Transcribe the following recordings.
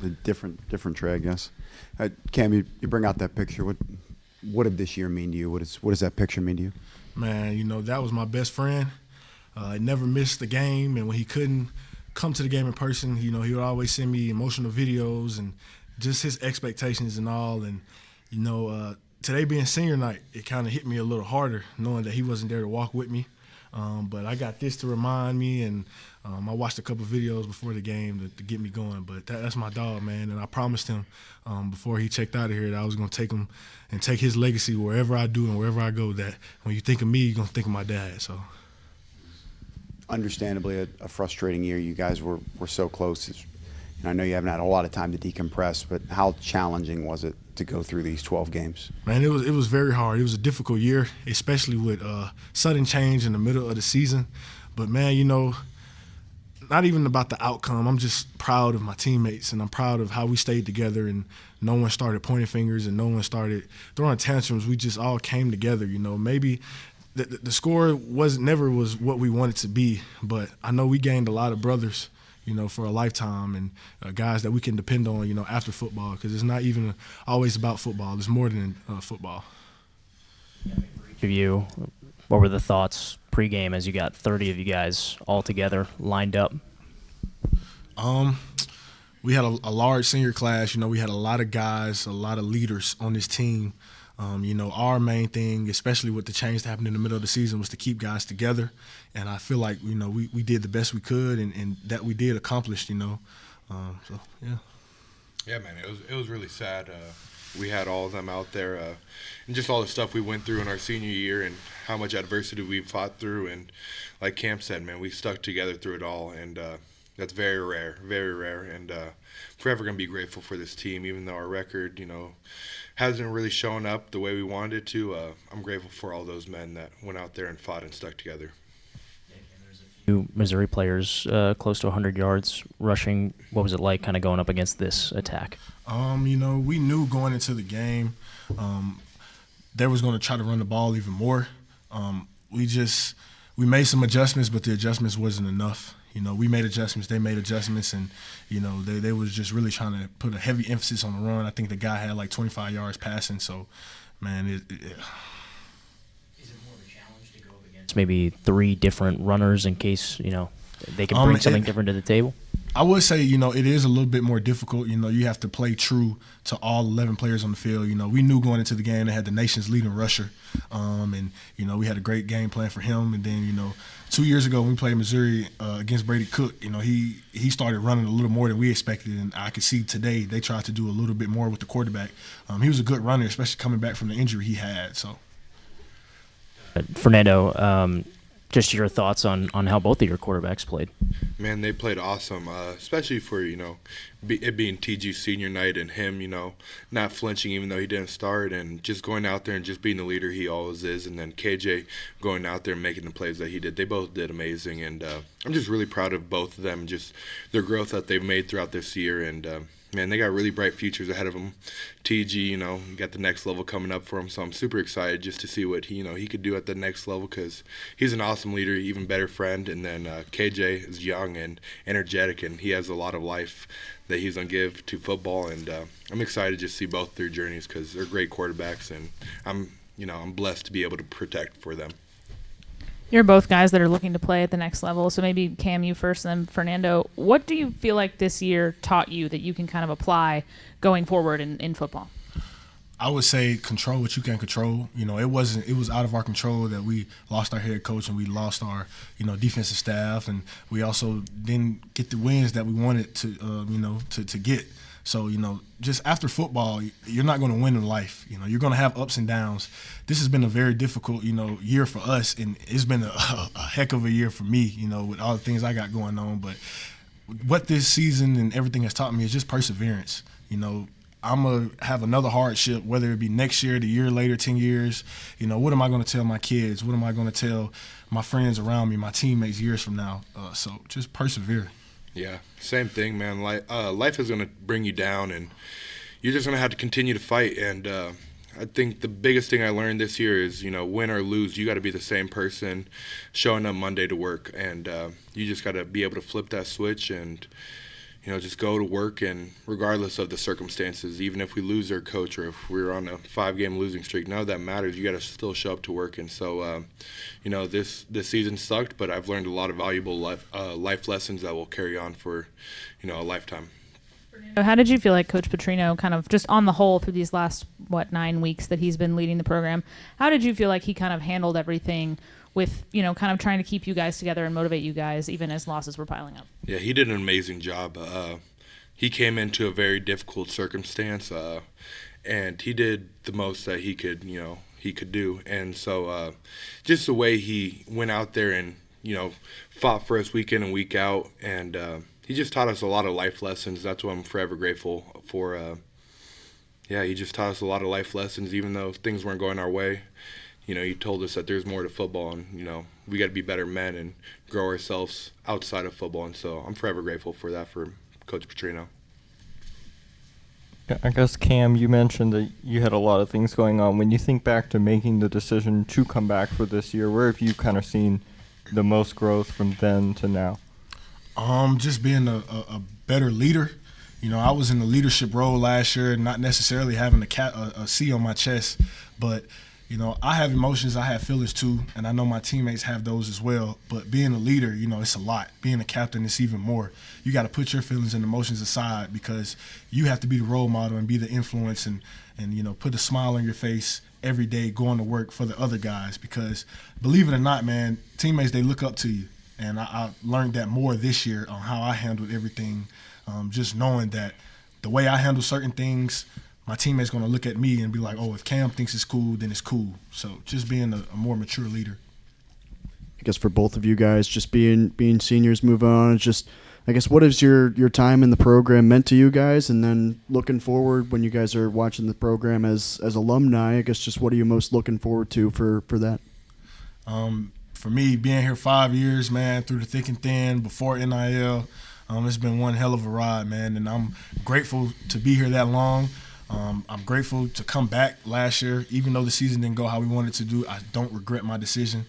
a different tray, I guess. Cam, you bring out that picture. What did this year mean to you? What does that picture mean to you? Man, that was my best friend. He never missed the game, and when he couldn't come to the game in person, he would always send me emotional videos and just his expectations and all. And today being senior night, it kind of hit me a little harder knowing that he wasn't there to walk with me. But I got this to remind me, and I watched a couple videos before the game to get me going. But that's my dog, man, and I promised him before he checked out of here that I was going to take him and take his legacy wherever I do and wherever I go, that when you think of me, you're going to think of my dad. So, understandably, a frustrating year. You guys were so close. And I know you haven't had a lot of time to decompress, but how challenging was it to go through these 12 games? Man, it was very hard. It was a difficult year, especially with sudden change in the middle of the season. But, man, not even about the outcome. I'm just proud of my teammates, and I'm proud of how we stayed together, and no one started pointing fingers and no one started throwing tantrums. We just all came together. Maybe the score never was what we wanted to be, but I know we gained a lot of brothers for a lifetime, and guys that we can depend on, after football, because it's not even always about football. It's more than football. For each of you, what were the thoughts pregame as you got 30 of you guys all together, lined up? We had a large senior class. We had a lot of guys, a lot of leaders on this team. Our main thing, especially with the change that happened in the middle of the season, was to keep guys together. And I feel like, we did the best we could, and that we did accomplish, So, yeah. Yeah, man, it was really sad. We had all of them out there, and just all the stuff we went through in our senior year and how much adversity we fought through. And like Cam said, man, we stuck together through it all, and that's very rare, and forever going to be grateful for this team, even though our record, hasn't really shown up the way we wanted it to. I'm grateful for all those men that went out there and fought and stuck together. There's a few Missouri players close to 100 yards rushing. What was it like kind of going up against this attack? We knew going into the game they was going to try to run the ball even more. We made some adjustments, but the adjustments wasn't enough. We made adjustments, they made adjustments, and, they was just really trying to put a heavy emphasis on the run. I think the guy had like 25 yards passing, so, man, Is it more of a challenge to go up against maybe 3 different runners in case, they can bring something different to the table? I would say, it is a little bit more difficult. You have to play true to all 11 players on the field. We knew going into the game they had the nation's leading rusher, and, we had a great game plan for him. And then, 2 years ago when we played Missouri against Brady Cook, he started running a little more than we expected, and I could see today they tried to do a little bit more with the quarterback. He was a good runner, especially coming back from the injury he had. So, Fernando, just your thoughts on how both of your quarterbacks played. Man, they played awesome, especially for, it being TG senior night and him, not flinching even though he didn't start, and just going out there and just being the leader he always is, and then KJ going out there and making the plays that he did. They both did amazing, and I'm just really proud of both of them, just their growth that they've made throughout this year, and man, they got really bright futures ahead of them. TG, got the next level coming up for him, so I'm super excited just to see what he could do at the next level, because he's an awesome leader, even better friend. And then KJ is young and energetic, and he has a lot of life that he's gonna give to football. And I'm excited to just see both their journeys, because they're great quarterbacks, and I'm blessed to be able to protect for them. You're both guys that are looking to play at the next level, so maybe Cam, you first, and then Fernando. What do you feel like this year taught you that you can kind of apply going forward in football? I would say control what you can control. It was out of our control that we lost our head coach and we lost our, defensive staff, and we also didn't get the wins that we wanted to get. So, just after football, you're not going to win in life. You're going to have ups and downs. This has been a very difficult, year for us, and it's been a heck of a year for me, with all the things I got going on. But what this season and everything has taught me is just perseverance. I'm going to have another hardship, whether it be next year, the year later, 10 years. What am I going to tell my kids? What am I going to tell my friends around me, my teammates years from now? So just persevere. Yeah, same thing, man. Life is going to bring you down, and you're just going to have to continue to fight. And I think the biggest thing I learned this year is, win or lose, you got to be the same person showing up Monday to work. And you just got to be able to flip that switch and, just go to work, and regardless of the circumstances, even if we lose our coach or if we're on a 5-game losing streak, none of that matters. You got to still show up to work. And so, this season sucked, but I've learned a lot of valuable life lessons that will carry on for, a lifetime. So how did you feel like Coach Petrino kind of just on the whole through these last, 9 weeks that he's been leading the program, how did you feel like he kind of handled everything with, kind of trying to keep you guys together and motivate you guys even as losses were piling up? Yeah, he did an amazing job. He came into a very difficult circumstance, and he did the most that he could do. And so just the way he went out there and, fought for us week in and week out, and he just taught us a lot of life lessons. That's what I'm forever grateful for. He just taught us a lot of life lessons, even though things weren't going our way. He told us that there's more to football, and, we got to be better men and grow ourselves outside of football. And so I'm forever grateful for that for Coach Petrino. I guess, Cam, you mentioned that you had a lot of things going on. When you think back to making the decision to come back for this year, where have you kind of seen the most growth from then to now? Just being a better leader. I was in the leadership role last year, not necessarily having a C on my chest, but I have emotions, I have feelings too, and I know my teammates have those as well. But being a leader, it's a lot. Being a captain, it's even more. You got to put your feelings and emotions aside because you have to be the role model and be the influence and put a smile on your face every day going to work for the other guys. Because believe it or not, man, teammates, they look up to you. And I learned that more this year on how I handled everything, just knowing that the way I handle certain things, my teammate's going to look at me and be like, oh, if Cam thinks it's cool, then it's cool. So just being a more mature leader. I guess for both of you guys, just being seniors, moving on, just I guess what has your time in the program meant to you guys? And then looking forward when you guys are watching the program as alumni, I guess just what are you most looking forward to for that? For me, being here 5 years, man, through the thick and thin, before NIL, it's been one hell of a ride, man. And I'm grateful to be here that long. I'm grateful to come back last year. Even though the season didn't go how we wanted to do, I don't regret my decision.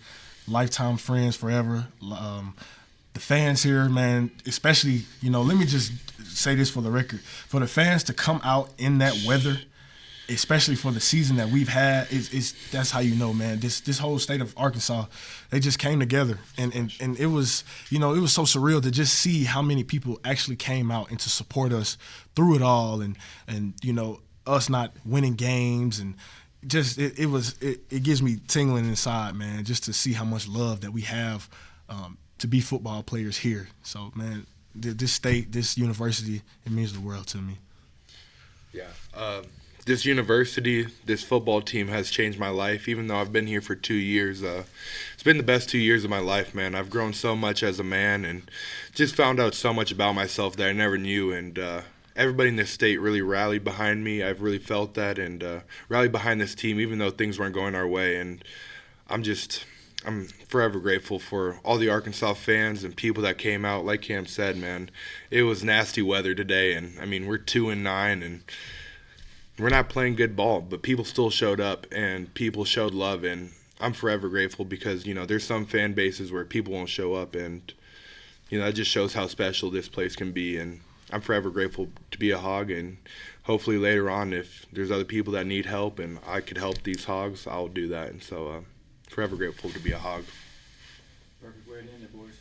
Lifetime friends forever. The fans here, man, especially, let me just say this for the record. For the fans to come out in that weather, especially for the season that we've had, that's how man. This whole state of Arkansas, they just came together, and it was it was so surreal to just see how many people actually came out and to support us through it all, and us not winning games, and just it gives me tingling inside, man, just to see how much love that we have to be football players here. So, man, this state, this university, it means the world to me. Yeah. This university, this football team has changed my life, even though I've been here for 2 years. It's been the best 2 years of my life, man. I've grown so much as a man and just found out so much about myself that I never knew. And everybody in this state really rallied behind me. I've really felt that and rallied behind this team, even though things weren't going our way. And I'm forever grateful for all the Arkansas fans and people that came out. Like Cam said, man, it was nasty weather today. And, we're 2-9 and we're not playing good ball, but people still showed up and people showed love, and I'm forever grateful because, there's some fan bases where people won't show up, and, that just shows how special this place can be, and I'm forever grateful to be a Hog, and hopefully later on if there's other people that need help and I could help these Hogs, I'll do that, and so forever grateful to be a Hog. Perfect way to end it, boys.